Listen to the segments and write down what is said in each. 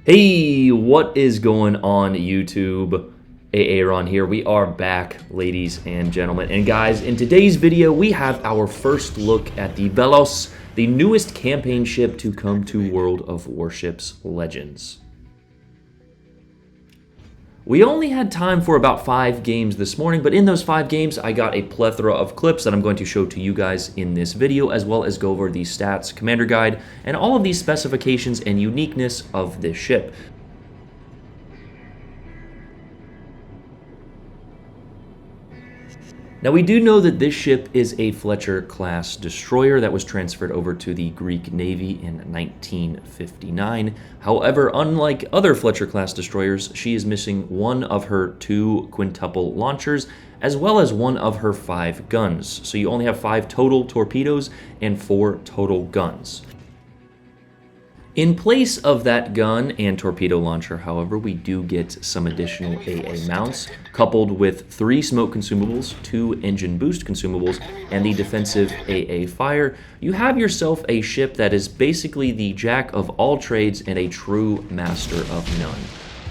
Hey, what is going on YouTube? Aaron here. We are back, ladies and gentlemen. And guys, in today's video, we have our first look at the Velos, the newest campaign ship to come to World of Warships Legends. We only had time for about 5 games this morning, but in those 5 games, I got a plethora of clips that I'm going to show to you guys in this video, as well as go over the stats, commander guide, and all of these specifications and uniqueness of this ship. Now, we do know that this ship is a Fletcher-class destroyer that was transferred over to the Greek Navy in 1959. However, unlike other Fletcher-class destroyers, she is missing one of her 2 quintuple launchers, as well as one of her 5 guns. So you only have 5 total torpedoes and 4 total guns. In place of that gun and torpedo launcher, however, we do get some additional AA mounts, coupled with 3 smoke consumables, 2 engine boost consumables, and the defensive AA fire. You have yourself a ship that is basically the jack of all trades and a true master of none.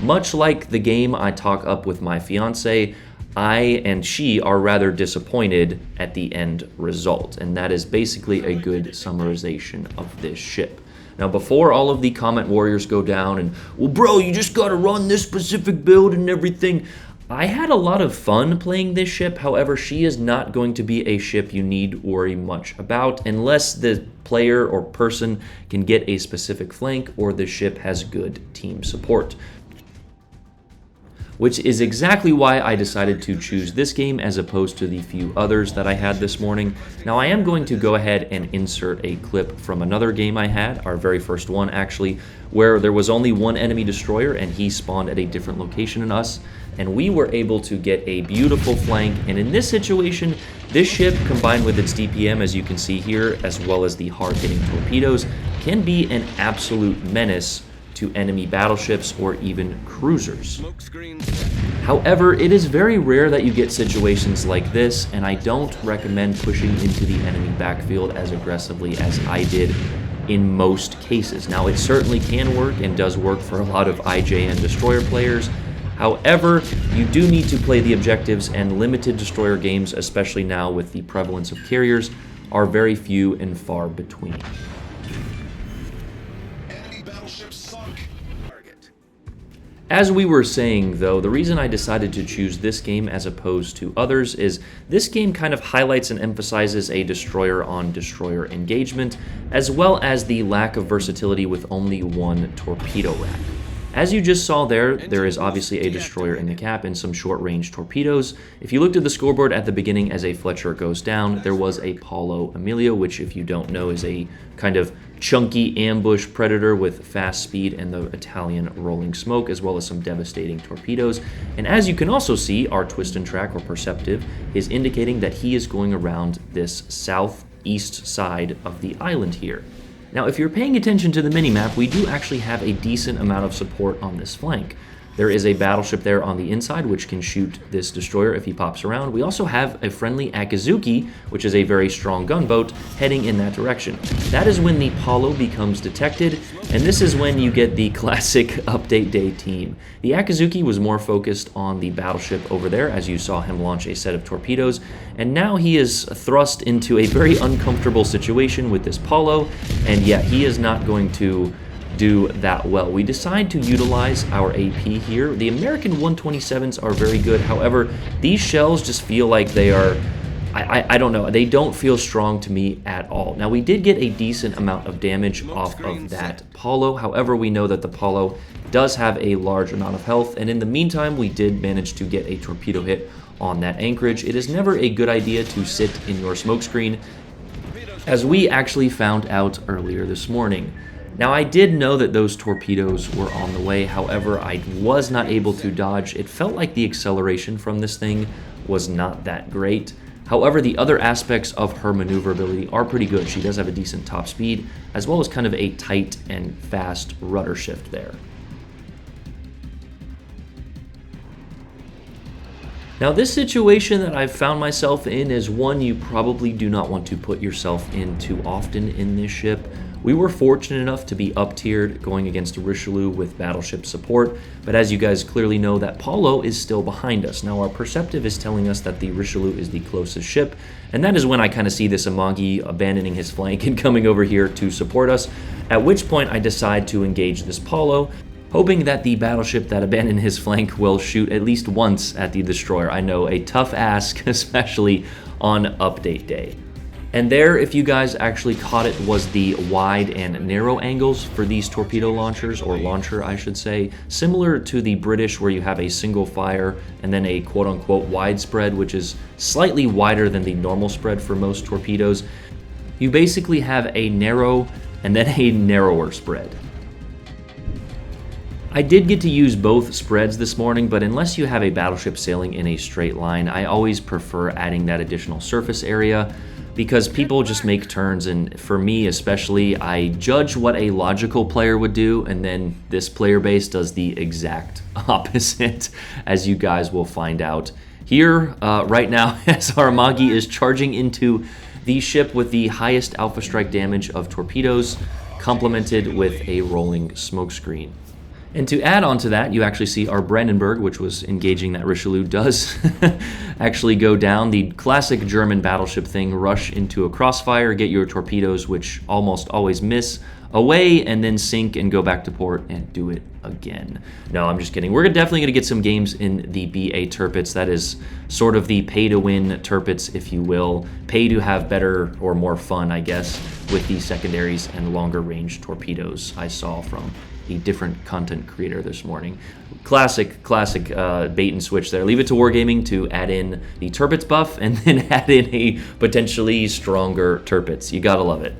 Much like the game I talk up with my fiance, I and she are rather disappointed at the end result, and that is basically a good summarization of this ship. Now, before all of the comment warriors go down and, well, bro, you just gotta run this specific build and everything, I had a lot of fun playing this ship. However, she is not going to be a ship you need worry much about unless the player or person can get a specific flank or the ship has good team support, which is exactly why I decided to choose this game as opposed to the few others that I had this morning. Now, I am going to go ahead and insert a clip from another game I had, our very first one actually, where there was only one enemy destroyer and he spawned at a different location than us, and we were able to get a beautiful flank. And in this situation, this ship, combined with its DPM, as you can see here, as well as the hard-hitting torpedoes, can be an absolute menace to enemy battleships or even cruisers. However, it is very rare that you get situations like this, and I don't recommend pushing into the enemy backfield as aggressively as I did in most cases. Now, it certainly can work and does work for a lot of IJN destroyer players. However, you do need to play the objectives, and limited destroyer games, especially now with the prevalence of carriers, are very few and far between. As we were saying, though, the reason I decided to choose this game as opposed to others is this game kind of highlights and emphasizes a destroyer-on-destroyer engagement, as well as the lack of versatility with only 1 torpedo rack. As you just saw there is obviously a destroyer in the cap and some short-range torpedoes. If you looked at the scoreboard at the beginning as a Fletcher goes down, there was a Paulo Emilio, which, if you don't know, is a kind of chunky ambush predator with fast speed and the Italian rolling smoke, as well as some devastating torpedoes. And as you can also see, our twist and track, or perceptive, is indicating that he is going around this southeast side of the island here. Now, if you're paying attention to the minimap, we do actually have a decent amount of support on this flank. There is a battleship there on the inside which can shoot this destroyer if he pops around. We also have a friendly Akizuki, which is a very strong gunboat, heading in that direction. That is when the Paulo becomes detected, and this is when you get the classic update day team. The Akizuki was more focused on the battleship over there, as you saw him launch a set of torpedoes, and now he is thrust into a very uncomfortable situation with this Paulo, and yet he is not going to do that well. We decide to utilize our AP here. The American 127s are very good. However, these shells just feel like they are, I don't know, they don't feel strong to me at all. Now, we did get a decent amount of damage off of that Paulo. However, we know that the Paulo does have a large amount of health, and in the meantime, we did manage to get a torpedo hit on that anchorage. It is never a good idea to sit in your smokescreen, as we actually found out earlier this morning. Now, I did know that those torpedoes were on the way. However, I was not able to dodge. It felt like the acceleration from this thing was not that great. However, the other aspects of her maneuverability are pretty good. She does have a decent top speed, as well as kind of a tight and fast rudder shift there. Now, this situation that I've found myself in is one you probably do not want to put yourself in too often in this ship. We were fortunate enough to be up-tiered going against a Richelieu with battleship support, but as you guys clearly know, that Paulo is still behind us. Now, our perceptive is telling us that the Richelieu is the closest ship, and that is when I kind of see this Amagi abandoning his flank and coming over here to support us, at which point I decide to engage this Paulo, hoping that the battleship that abandoned his flank will shoot at least once at the destroyer. I know, a tough ask, especially on update day. And there, if you guys actually caught it, was the wide and narrow angles for these torpedo launchers, or launcher I should say, similar to the British where you have a single fire and then a quote-unquote wide spread, which is slightly wider than the normal spread for most torpedoes. You basically have a narrow and then a narrower spread. I did get to use both spreads this morning, but unless you have a battleship sailing in a straight line, I always prefer adding that additional surface area, because people just make turns, and for me especially, I judge what a logical player would do, and then this player base does the exact opposite, as you guys will find out here right now as our Amagi is charging into the ship with the highest alpha strike damage of torpedoes, complemented with a rolling smokescreen. And to add on to that, you actually see our Brandenburg, which was engaging that Richelieu, does actually go down. The classic German battleship thing, rush into a crossfire, get your torpedoes, which almost always miss, away, and then sink and go back to port and do it again. No, I'm just kidding. We're definitely going to get some games in the BA Tirpitz. That is sort of the pay-to-win Tirpitz, if you will. Pay to have better or more fun, I guess, with the secondaries and longer-range torpedoes I saw from a different content creator this morning. Classic bait and switch there. Leave it to Wargaming to add in the Tirpitz buff and then add in a potentially stronger Tirpitz. You gotta love it.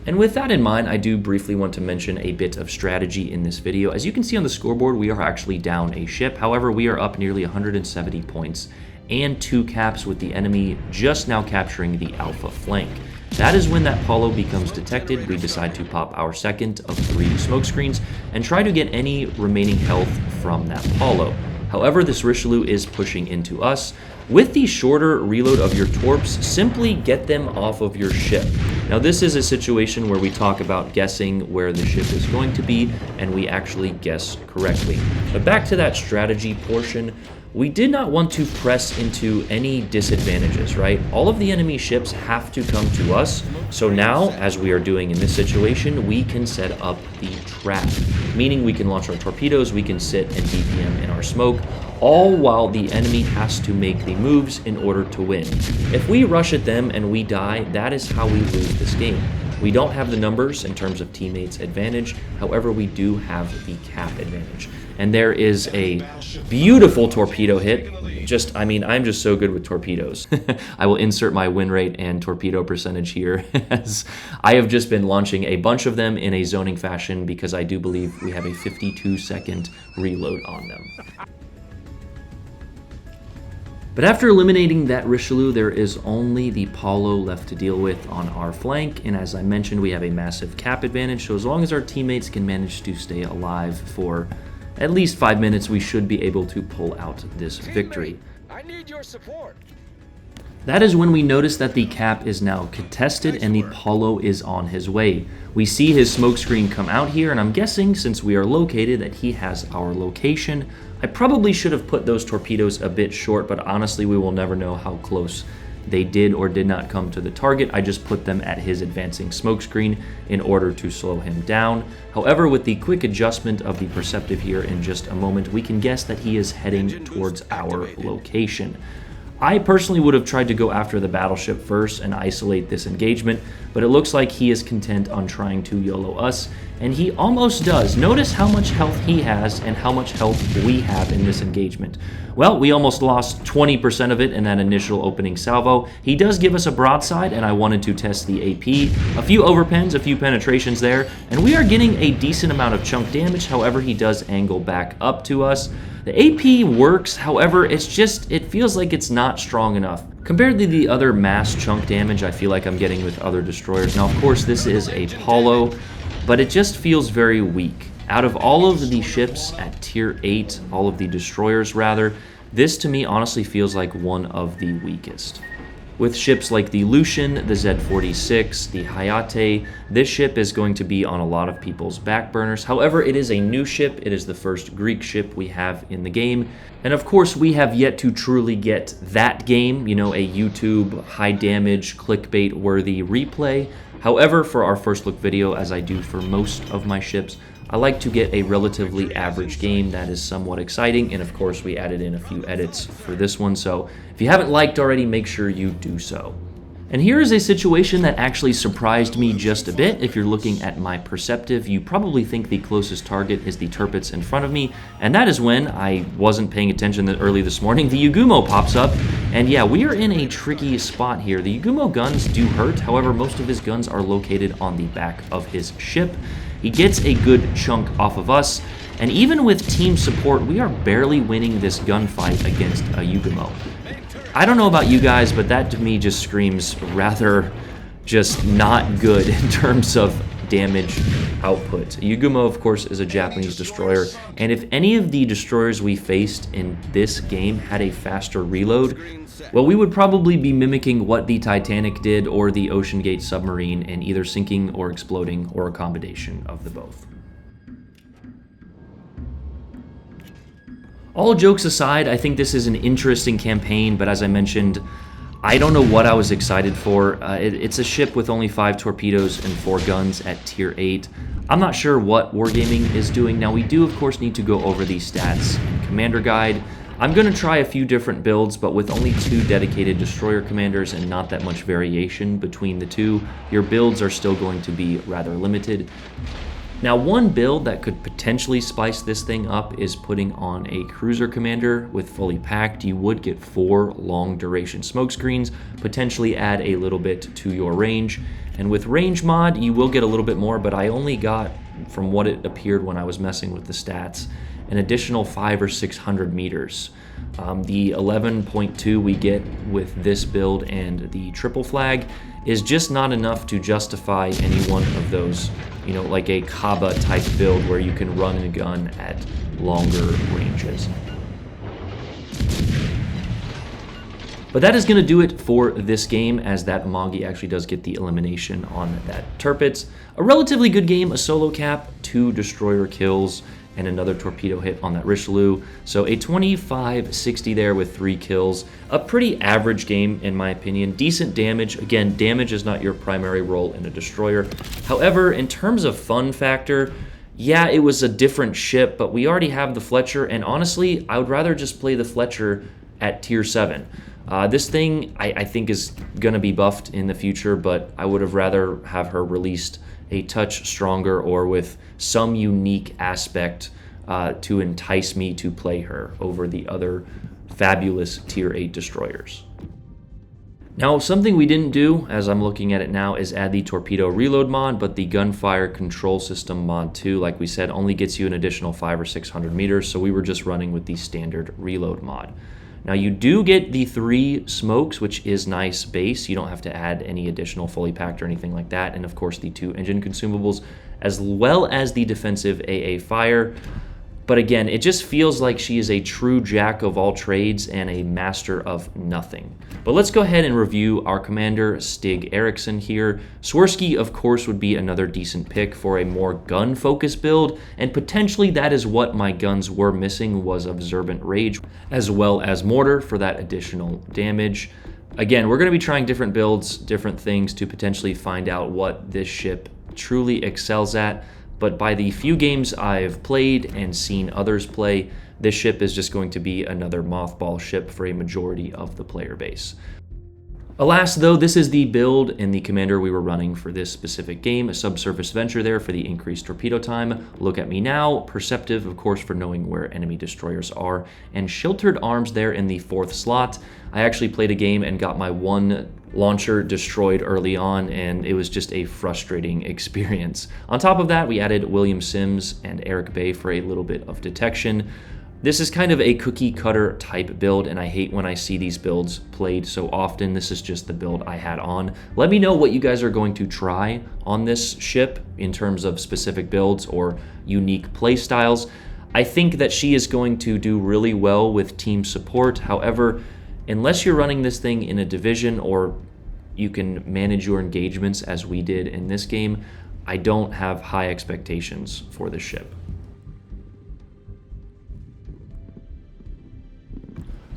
And with that in mind, I do briefly want to mention a bit of strategy in this video. As you can see on the scoreboard, we are actually down a ship. However, we are up nearly 170 points and 2 caps, with the enemy just now capturing the alpha flank. That is when that Paulo becomes detected. We decide to pop our second of 3 smokescreens and try to get any remaining health from that Paulo. However, this Richelieu is pushing into us. With the shorter reload of your torps, simply get them off of your ship. Now, this is a situation where we talk about guessing where the ship is going to be, and we actually guess correctly. But back to that strategy portion, we did not want to press into any disadvantages, right? All of the enemy ships have to come to us. So now, as we are doing in this situation, we can set up the trap, meaning we can launch our torpedoes, we can sit and DPM in our smoke, all while the enemy has to make the moves in order to win. If we rush at them and we die, that is how we lose this game. We don't have the numbers in terms of teammates advantage, however we do have the cap advantage. And there is a beautiful torpedo hit. I'm just so good with torpedoes. I will insert my win rate and torpedo percentage here, as I have just been launching a bunch of them in a zoning fashion because I do believe we have a 52-second reload on them. But after eliminating that Richelieu, there is only the Paulo left to deal with on our flank, and as I mentioned, we have a massive cap advantage, so as long as our teammates can manage to stay alive for at least 5 minutes, we should be able to pull out this victory. I need your support. That is when we notice that the cap is now contested and the Paulo is on his way. We see his smokescreen come out here, and I'm guessing, since we are located, that he has our location. I probably should have put those torpedoes a bit short, but honestly, we will never know how close they did or did not come to the target. I just put them at his advancing smokescreen in order to slow him down. However, with the quick adjustment of the perceptive here in just a moment, we can guess that he is heading towards our location. I personally would have tried to go after the battleship first and isolate this engagement, but it looks like he is content on trying to YOLO us, and he almost does. Notice how much health he has and how much health we have in this engagement. Well, we almost lost 20% of it in that initial opening salvo. He does give us a broadside, and I wanted to test the AP. A few overpens, a few penetrations there, and we are getting a decent amount of chunk damage. However, he does angle back up to us. The AP works, however, it feels like it's not strong enough. Compared to the other mass chunk damage I feel like I'm getting with other destroyers. Now, of course, this is a Paulo, but it just feels very weak. Out of all of the ships at tier 8, all of the destroyers rather, this to me honestly feels like one of the weakest. With ships like the Lucian, the Z-46, the Hayate, this ship is going to be on a lot of people's back burners. However, it is a new ship. It is the first Greek ship we have in the game. And of course, we have yet to truly get that game, you know, a YouTube high damage, clickbait worthy replay. However, for our first look video, as I do for most of my ships, I like to get a relatively average game that is somewhat exciting, and of course we added in a few edits for this one, so if you haven't liked already, make sure you do so. And here is a situation that actually surprised me just a bit. If you're looking at my perceptive, you probably think the closest target is the Tirpitz in front of me, and that is when I wasn't paying attention early this morning. The Yugumo pops up, and yeah, we are in a tricky spot here. The Yugumo guns do hurt, however, most of his guns are located on the back of his ship. He gets a good chunk off of us, and even with team support, we are barely winning this gunfight against a Yugumo. I don't know about you guys, but that to me just screams rather just not good in terms of damage output. Yugumo, of course, is a Japanese destroyer, and if any of the destroyers we faced in this game had a faster reload, well, we would probably be mimicking what the Titanic did or the Ocean Gate submarine in either sinking or exploding or a combination of the both. All jokes aside, I think this is an interesting campaign, but as I mentioned, I don't know what I was excited for. It's a ship with only 5 torpedoes and 4 guns at tier 8. I'm not sure what Wargaming is doing. Now, we do, of course, need to go over the stats and commander guide. I'm going to try a few different builds, but with only 2 dedicated destroyer commanders and not that much variation between the two, your builds are still going to be rather limited. Now, one build that could potentially spice this thing up is putting on a cruiser commander with fully packed. You would get 4 long duration smoke screens, potentially add a little bit to your range. And with range mod, you will get a little bit more, but I only got, from what it appeared when I was messing with the stats, an additional 500 or 600 meters. The 11.2 we get with this build and the triple flag is just not enough to justify any one of those, you know, like a Kaba type build where you can run a gun at longer ranges. But that is going to do it for this game, as that Amagi actually does get the elimination on that Tirpitz. A relatively good game, a solo cap, 2 destroyer kills, and another torpedo hit on that Richelieu. So a 25-60 there with 3 kills. A pretty average game in my opinion. Decent damage. Again, damage is not your primary role in a destroyer. However, in terms of fun factor, yeah, it was a different ship, but we already have the Fletcher, and honestly, I would rather just play the Fletcher at tier 7. This thing, I think, is going to be buffed in the future, but I would have rather have her released a touch stronger or with some unique aspect to entice me to play her over the other fabulous tier 8 destroyers. Now, something we didn't do, as I'm looking at it now, is add the torpedo reload mod, but the gunfire control system mod 2, like we said, only gets you an additional 500 or 600 meters, so we were just running with the standard reload mod. Now, you do get the 3 smokes, which is nice base. You don't have to add any additional fully packed or anything like that. And of course, the 2 engine consumables, as well as the defensive AA fire. But again, it just feels like she is a true jack of all trades and a master of nothing. But let's go ahead and review our commander, Stig Eriksson here. Swirsky, of course, would be another decent pick for a more gun-focused build, and potentially that is what my guns were missing, was Observant Rage, as well as Mortar for that additional damage. Again, we're going to be trying different builds, different things to potentially find out what this ship truly excels at. But by the few games I've played and seen others play, this ship is just going to be another mothball ship for a majority of the player base. Alas, though, this is the build and the commander we were running for this specific game. A subsurface venture there for the increased torpedo time. Look at me now. Perceptive, of course, for knowing where enemy destroyers are. And sheltered arms there in the 4th slot. I actually played a game and got my 1 launcher destroyed early on, and it was just a frustrating experience. On top of that, we added William Sims and Eric Bay for a little bit of detection. This is kind of a cookie cutter type build, and I hate when I see these builds played so often. This is just the build I had on. Let me know what you guys are going to try on this ship in terms of specific builds or unique play styles. I think that she is going to do really well with team support. However, unless you're running this thing in a division or you can manage your engagements as we did in this game, I don't have high expectations for this ship.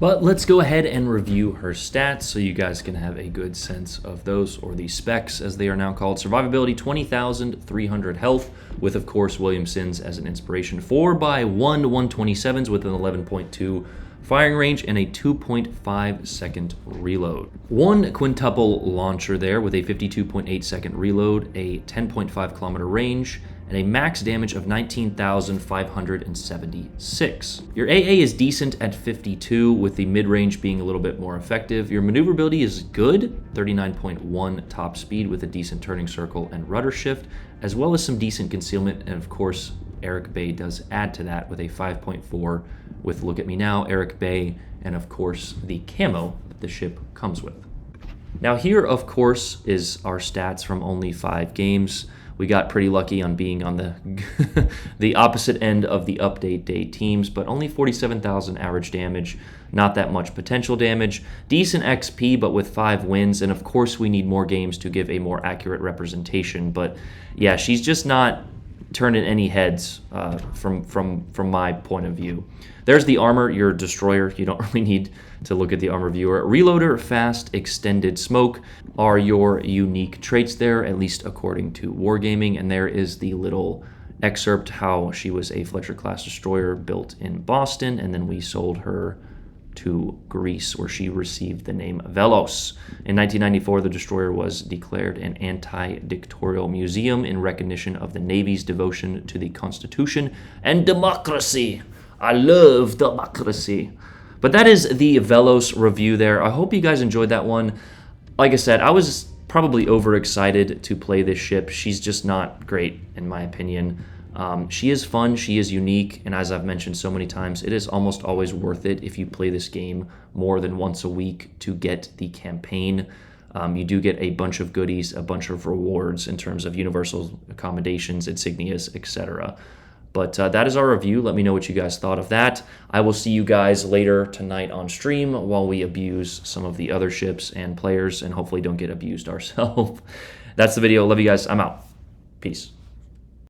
But let's go ahead and review her stats so you guys can have a good sense of those, or the specs as they are now called. Survivability, 20,300 health, with of course Williamson's as an inspiration. 4x1 127s with an 11.2 firing range and a 2.5 second reload. One quintuple launcher there with a 52.8 second reload, a 10.5 kilometer range, and a max damage of 19,576. Your AA is decent at 52, with the mid-range being a little bit more effective. Your maneuverability is good, 39.1 top speed with a decent turning circle and rudder shift, as well as some decent concealment, and of course, Eric Bay does add to that with a 5.4 with Look at Me Now, Eric Bay, and of course, the camo that the ship comes with. Now here, of course, is our stats from only 5 games. We got pretty lucky on being on the the opposite end of the update day teams, but only 47,000 average damage, not that much potential damage, decent XP, but with 5 wins, and of course we need more games to give a more accurate representation. But yeah, she's just not turning any heads from my point of view. There's the armor, your destroyer. You don't really need to look at the armor viewer. Reloader, fast, extended smoke are your unique traits there, at least according to Wargaming. And there is the little excerpt how she was a Fletcher-class destroyer built in Boston, and then we sold her to Greece, where she received the name Velos. In 1994, the destroyer was declared an anti-dictatorial museum in recognition of the Navy's devotion to the Constitution and democracy. I love democracy. But that is the Velos review there. I hope you guys enjoyed that one. Like I said, I was probably overexcited to play this ship. She's just not great, in my opinion. She is fun, she is unique, and as I've mentioned so many times, it is almost always worth it if you play this game more than once a week to get the campaign. You do get a bunch of goodies, a bunch of rewards in terms of universal accommodations, insignias, etc. But that is our review. Let me know what you guys thought of that. I will see you guys later tonight on stream while we abuse some of the other ships and players and hopefully don't get abused ourselves. That's the video. Love you guys. I'm out. Peace.